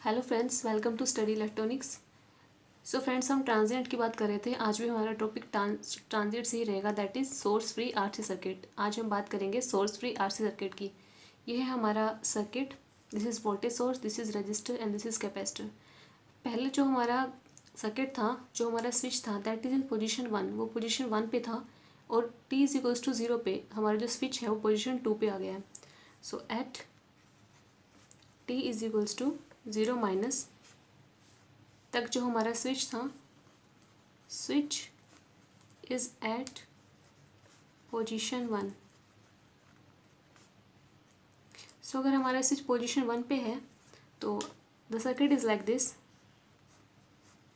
Hello friends, welcome to study electronics. So friends, हम transient की बात कर रहे थे। आज भी हमारा टॉपिक ट्रांजिएंट से ही रहेगा, that is source free RC circuit. आज हम बात करेंगे सोर्स फ्री आरसी सर्किट की। यह है हमारा circuit. This is voltage source, this is register and this is capacitor. पहले जो हमारा सर्किट था, जो हमारा स्विच था, दैट इज़ इन पोजिशन 1, वो पोजिशन 1 पे था। और t इज इक्वल्स टू 0 पे हमारा जो स्विच है वो पोजिशन 2 पे आ गया है। So at t is equals to 0 minus तक जो हमारा स्विच था, switch is at position 1। So अगर हमारा स्विच पोजीशन 1 पे है तो the circuit is like this.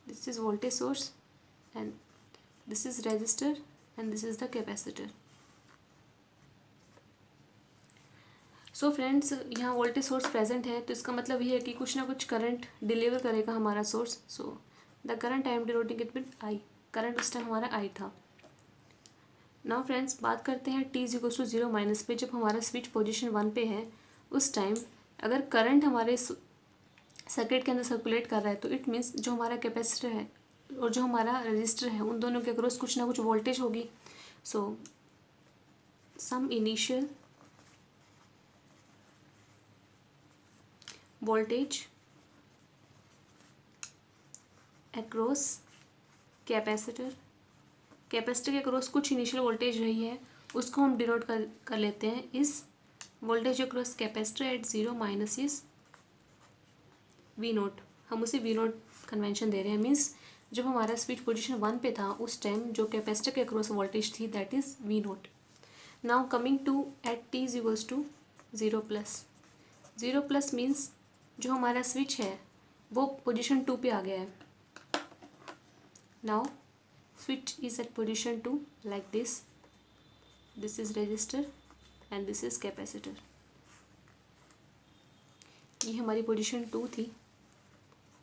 This is voltage source and this is resistor and this is the capacitor. So friends, यहाँ वोल्टेज सोर्स प्रेजेंट है तो इसका मतलब ये है कि कुछ ना कुछ करंट डिलीवर करेगा हमारा सोर्स। So the current I am denoting it with I. Current उस टाइम हमारा आई था। नाउ फ्रेंड्स, बात करते हैं t is equal to 0 minus पे। जब हमारा स्विच पोजीशन 1 पे है उस टाइम अगर करंट हमारे सर्किट के अंदर सर्कुलेट कर रहा है तो इट मीन्स जो हमारा कैपेसिटर है और जो हमारा रजिस्टर है उन दोनों के अक्रॉस कुछ ना कुछ वोल्टेज होगी। So some initial voltage across capacitor. Capacitor के अक्रॉस कुछ इनिशियल वोल्टेज रही है, उसको हम डिनोट कर लेते हैं इस voltage across capacitor at 0 minus is V naught उसे वी नोट कन्वेंशन दे रहे हैं। मीन्स जब हमारा स्विच पोजीशन 1 पे था उस टाइम जो कैपेसिटर के अक्रॉस वोल्टेज थी that is V naught. Now coming to at t is equals to 0 प्लस। 0 प्लस मीन्स जो हमारा स्विच है वो पोजीशन 2 पे आ गया है। Now switch is at position 2 like this. This is resistor and this is capacitor. ये हमारी पोजीशन 2 थी।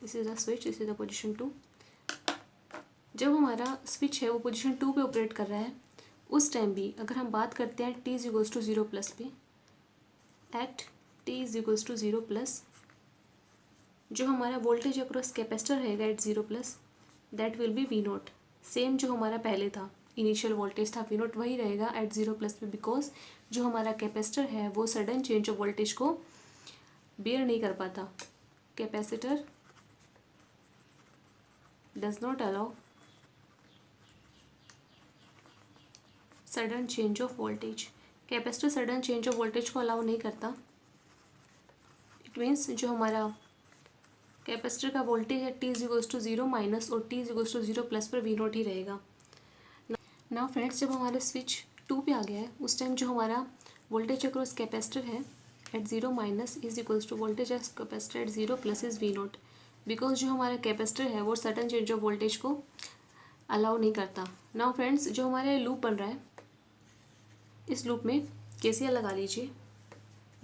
This is the switch, this is the position 2। जब हमारा स्विच है वो पोजीशन 2 पे ऑपरेट कर रहा है उस टाइम भी अगर हम बात करते हैं t is equals to 0 plus पे, at t is equals to 0 plus जो हमारा वोल्टेज अक्रॉस कैपेसिटर रहेगा at 0 plus that will be V same जो हमारा पहले था, इनिशियल वोल्टेज था वी नोट, वही रहेगा एट 0 प्लस पे। बिकॉज जो हमारा कैपेसिटर है वो सडन चेंज ऑफ वोल्टेज को बेयर नहीं कर पाता। Capacitor does not allow sudden change of voltage. Capacitor sudden change of voltage को अलाउ नहीं करता। इट मीन्स जो हमारा कैपेसिटर का वोल्टेज है t is equals to 0 minus और t is equals to 0 plus पर वी नोट ही रहेगा। नाउ फ्रेंड्स, जब हमारा स्विच 2 पे आ गया है उस टाइम जो हमारा वोल्टेज अक्रॉस कैपेसिटर है at 0 minus is equals to voltage एस capacitor at 0 plus is V naught. Because जो हमारा कैपेसिटर है वो सडन चेंज ऑफ वोल्टेज को अलाउ नहीं करता। नाउ फ्रेंड्स, जो हमारे लूप बन रहा है इस लूप में KCL लगा लीजिए।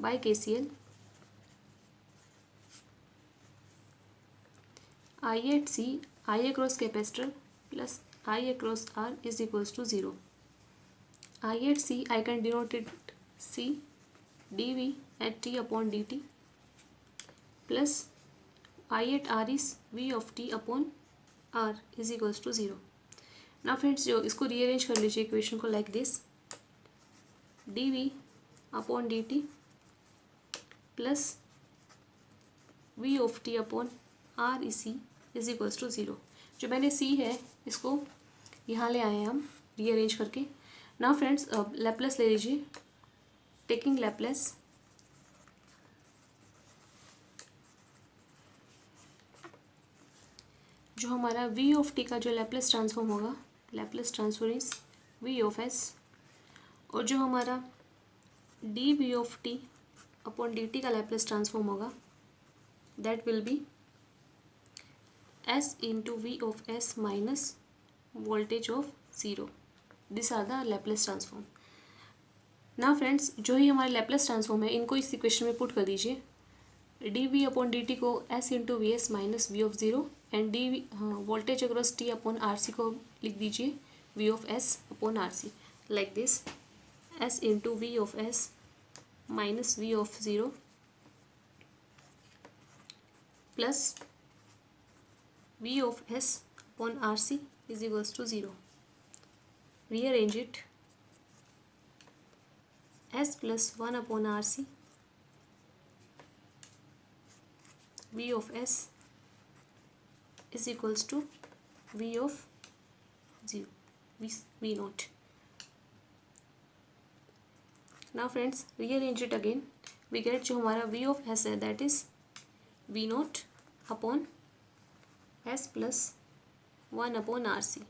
By KCL I at C, I across capacitor plus I across R is equals to 0. I at C, I can denote it C dV at T upon dt plus I at R is V of T upon R is equals to 0. Now friends, जो इसको rearrange कर लीजिए equation को like this. dV upon dt plus V of T upon R is C is equals to 0। जो मैंने सी है इसको यहाँ ले आए हैं हम रीअरेंज करके। नाउ फ्रेंड्स, लैपलेस ले लीजिए। टेकिंग लैपलेस, जो हमारा v ऑफ t का जो लैपलेस ट्रांसफॉर्म होगा, Laplace transform is v of s। और जो हमारा dv of t upon dt का लैपलेस ट्रांसफॉर्म होगा that will be s into v of s minus voltage of 0. This are the Laplace transform. Now friends, जो ही हमारे Laplace transform है इनको इस इक्वेशन में पुट कर दीजिए। D V upon D T को s into V S minus V of 0 and D V voltage across t upon R C को लिख दीजिए v of s upon R C like this. s into V of s minus V of 0 plus V of S upon RC is equals to 0. Rearrange it. S plus 1 upon RC, V of S is equals to V of 0, V naught. Now friends, rearrange it again. We get जो हमारा V of S है that is V naught upon S plus 1 upon RC.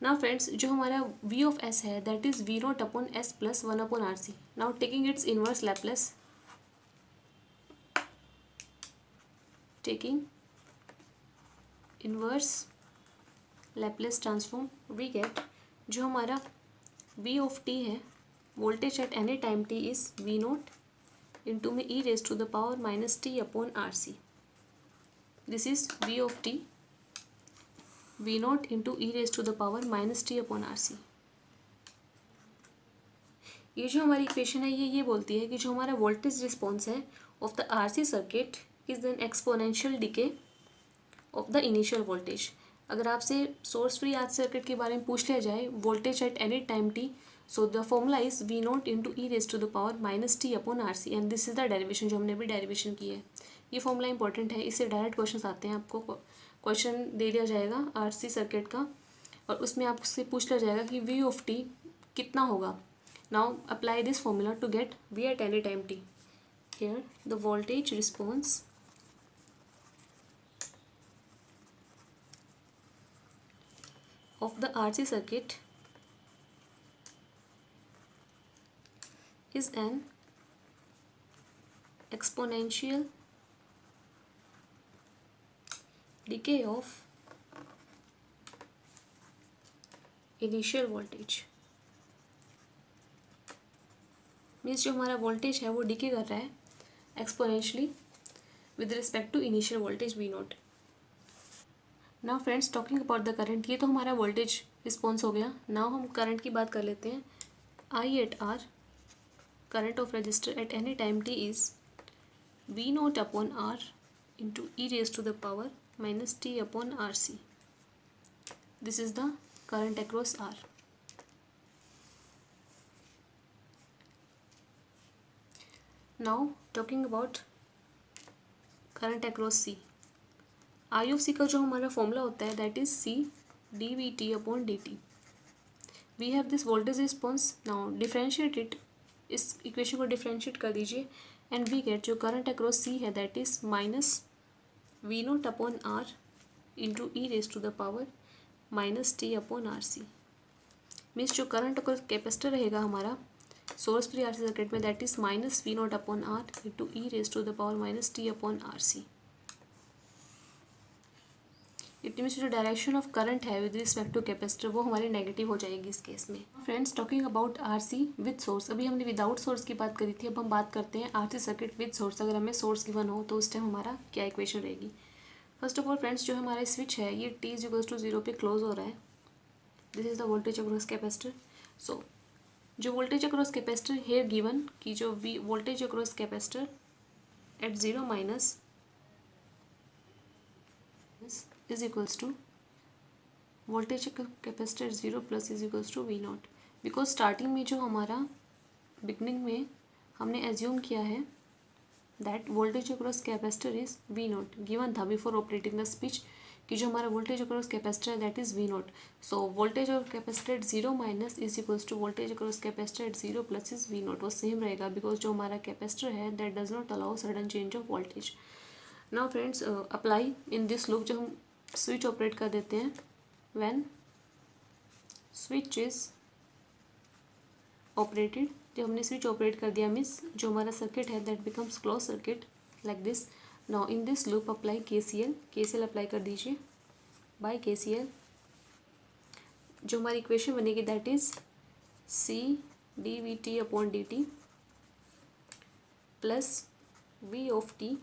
Now friends, जो हमारा V of S है that is V naught upon S plus 1 upon RC. Now taking its inverse Laplace, taking inverse Laplace transform, we get जो हमारा V of t है, voltage at any time t is V naught into में e raised to the power minus t upon RC. This is V of t, V naught into e raised to the power minus t upon RC. ये जो हमारी equation है ये बोलती है कि जो हमारा वोल्टेज रिस्पॉन्स है of the RC circuit is an exponential decay of the initial voltage. अगर आपसे सोर्स फ्री आरसी सर्किट के बारे में पूछ लिया जाए voltage at any time T, so the formula is V naught into E raise to the power minus T upon R C, and this is the derivation जो हमने भी derivation की है. ये फॉर्मूला इंपॉर्टेंट है, इससे डायरेक्ट क्वेश्चन आते हैं. आपको क्वेश्चन दे दिया जाएगा आरसी सर्किट का और उसमें आपसे पूछ लिया जाएगा कि वी ऑफ टी कितना होगा. Now apply this formula to get V at any time T. Here the voltage response of the RC circuit is an exponential decay of initial voltage. Means जो हमारा वोल्टेज है वो डिके कर रहा है exponentially with respect to initial voltage V naught. Now friends, talking about the current, ये तो हमारा वोल्टेज रिस्पॉन्स हो गया. नाउ हम करंट की बात कर लेते हैं. I at R, current of register at any time T is V naught upon R into E raise to the power minus T upon R C. This is the current across R. Now talking about current across C. I of C का जो हमारा formula होता है that is C D V T upon D T. We have this voltage response. Now differentiate it, इस equation को differentiate कर दीजिए and we get जो करंट अक्रॉस सी है that is minus V naught upon R into E raise to the power minus T upon R C. Means जो current across capacitor रहेगा हमारा source free R C circuit में that is minus V naught upon R into E raise to the power minus T upon R C. It means जो direction of current है with respect to capacitor वो हमारी negative हो जाएगी इस case में. Friends, talking about RC with source, अभी हमने विदाउट सोर्स की बात करी थी, अब हम बात करते हैं आरसी सर्किट विद सोर्स. अगर हमें सोर्स गिवन हो तो उस टाइम हमारा क्या इक्वेशन रहेगी. फर्स्ट ऑफ ऑल फ्रेंड्स, जो हमारा स्विच है ये टी इज इक्वल्स टू 0 पे क्लोज हो रहा है. This is the voltage across capacitor. So जो voltage across capacitor here given की जो V voltage across capacitor at 0 minus is equals to voltage capacitor 0 plus is equals to V naught. Because starting में जो हमारा beginning में हमने assume किया है that voltage across capacitor is V naught given था बिफोर ऑपरेटिंग द स्विच कि जो हमारा वोल्टेज अक्रॉस कैपेसिटर है that is V naught. So voltage और capacitor at 0 minus is equals to voltage across capacitor at 0 plus is V naught. वो same रहेगा because जो हमारा कैपेसिटर है that does not allow sudden change of voltage. Now friends, apply in this loop जो हम switch operate कर देते हैं व्हेन स्विच इज ऑपरेटेड. जब हमने स्विच ऑपरेट कर दिया मीन्स जो हमारा सर्किट है that becomes close circuit like this. Now in this loop apply KCL apply कर दीजिए. बाय केसीएल जो हमारी इक्वेशन बनेगी that is C D V T upon D T plus V of T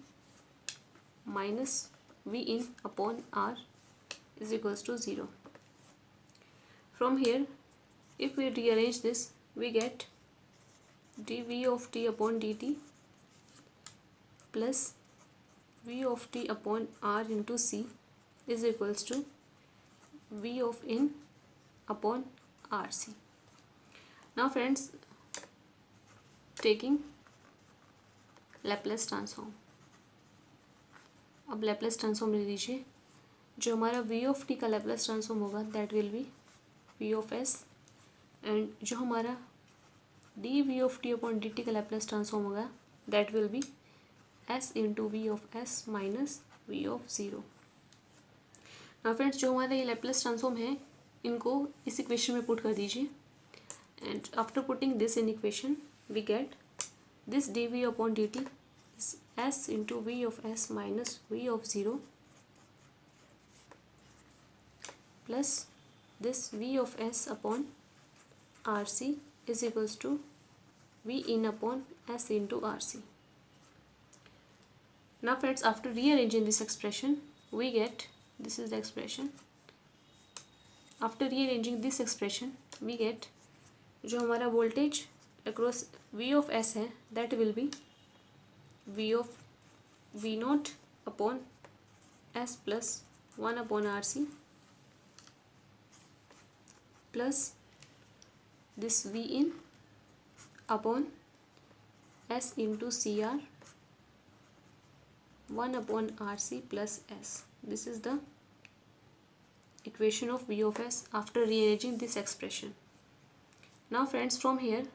minus V in upon R is equals to 0. From here, if we rearrange this, we get dV of t upon dt plus v of t upon r into c is equals to v of n upon rc. Now friends, taking Laplace transform, अब Laplace transform ले लीजिए. जो हमारा v of t का Laplace transform होगा that will be v of s, and जो हमारा dv of t upon dt का Laplace ट्रांसफॉर्म होगा that will be s into V of s minus V of zero. Now friends, जो हमारा ये Laplace transform है इनको इस इक्वेशन में पुट कर दीजिए, and after putting this in equation we get this dv upon dt is s into V of s minus V of zero plus this v of s upon rc is equals to v in upon s into rc. Now friends, after rearranging this expression we get, this is the expression, after rearranging this expression we get जो हमारा voltage across v of s है that will be v of v not upon s plus 1 upon rc plus this v in upon s into cr 1 upon rc plus s. This is the equation of v of s after rearranging this expression. Now friends, from here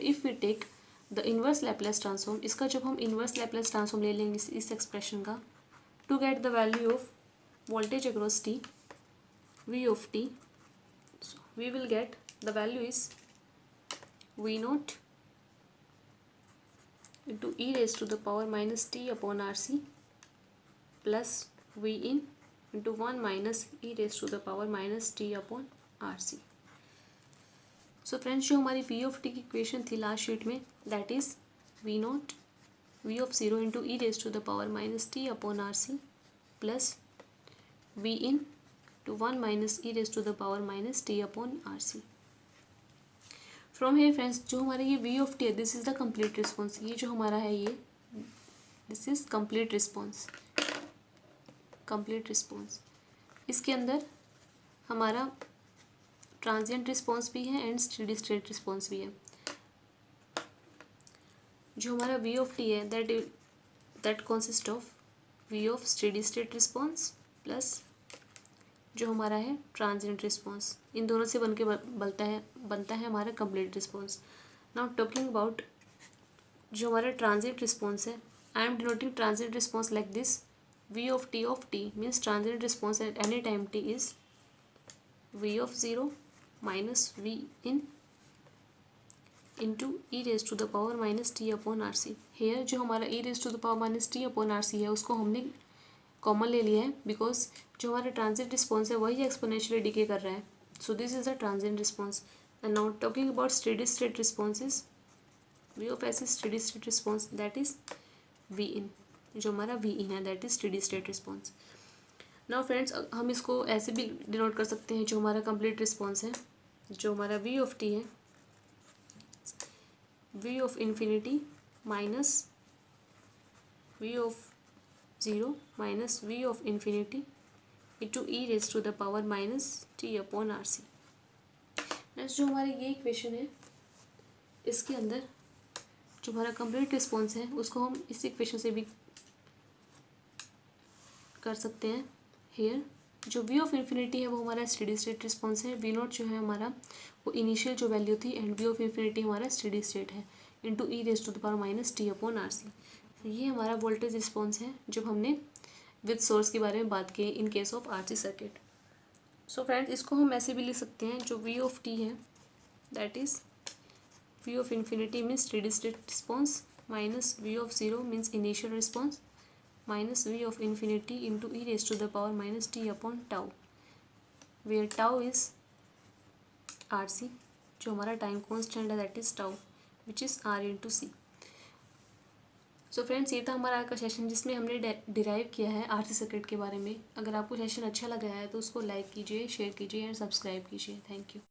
if we take the inverse Laplace transform, इसका जब हम inverse Laplace transform ले लेंगे इस expression का, to get the value of voltage across t v of t, so we will get the value is v naught into e raised to the power minus t upon rc plus v in into 1 minus e raised to the power minus t upon rc. So friends, जो हमारी v of t की equation थी last sheet में that is v naught v of zero into E raise to the power minus T upon R C plus v in to 1 minus e raised to the power minus t upon rc. From here friends, जो हमारा ये v of t है this is the complete response. ये जो हमारा है ये this is complete response. इसके अंदर हमारा ट्रांजिएंट रिस्पॉन्स भी है एंड स्टेडी स्टेट रिस्पॉन्स भी है. जो हमारा v of t है that consist of v of steady state response plus जो हमारा है ट्रांजिएंट रिस्पॉन्स. इन दोनों से बनता है हमारा complete response. Now talking about जो हमारा ट्रांजिएंट रिस्पॉन्स है, I am denoting transient response like this v of t means transient response at any time t is v of zero minus v in into E raise to the power minus T upon R C. Here जो हमारा e raise to the power minus T upon R C है उसको हमने common ले लिया है because जो हमारा ट्रांजिएंट रिस्पॉन्स है वही एक्सपोनेंशियली डिके कर रहा है. So this is the transient response. And now talking about steady state responses, V of s is steady state response that is V in. जो हमारा वी इन है that is steady state response. Now friends, हम इसको ऐसे भी denote कर सकते हैं जो हमारा कंप्लीट रिस्पॉन्स है, जो हमारा वी ऑफ टी है v of infinity minus v of zero minus v of infinity into E raise to the power minus T upon R C. Next जो हमारी ये इक्वेशन है इसके अंदर जो हमारा कंप्लीट रिस्पॉन्स है उसको हम इस इक्वेशन से भी कर सकते हैं. हेयर जो v ऑफ इन्फिनिटी है वो हमारा स्टेडी स्टेट रिस्पॉन्स है, v नॉट जो है हमारा वो इनिशियल जो वैल्यू थी एंड v ऑफ इन्फिनिटी हमारा स्टेडी स्टेट है into E raise to the power minus T upon R C. ये हमारा वोल्टेज रिस्पॉन्स है जब हमने विद सोर्स के बारे में बात की in case of R C circuit. So friends, इसको हम ऐसे भी लिख सकते हैं जो v ऑफ टी है that is v of infinity means steady state response minus v of zero means initial response minus v of infinity into E raise to the power minus T upon tau, where tau is R C. जो हमारा time constant है that is tau which is r into C. So friends, ये था हमारा आज का session जिसमें हमने डिराइव किया है आरसी सर्किट के बारे में. अगर आपको सेशन अच्छा लगा है तो उसको लाइक कीजिए, शेयर कीजिए एंड सब्सक्राइब कीजिए. Thank you.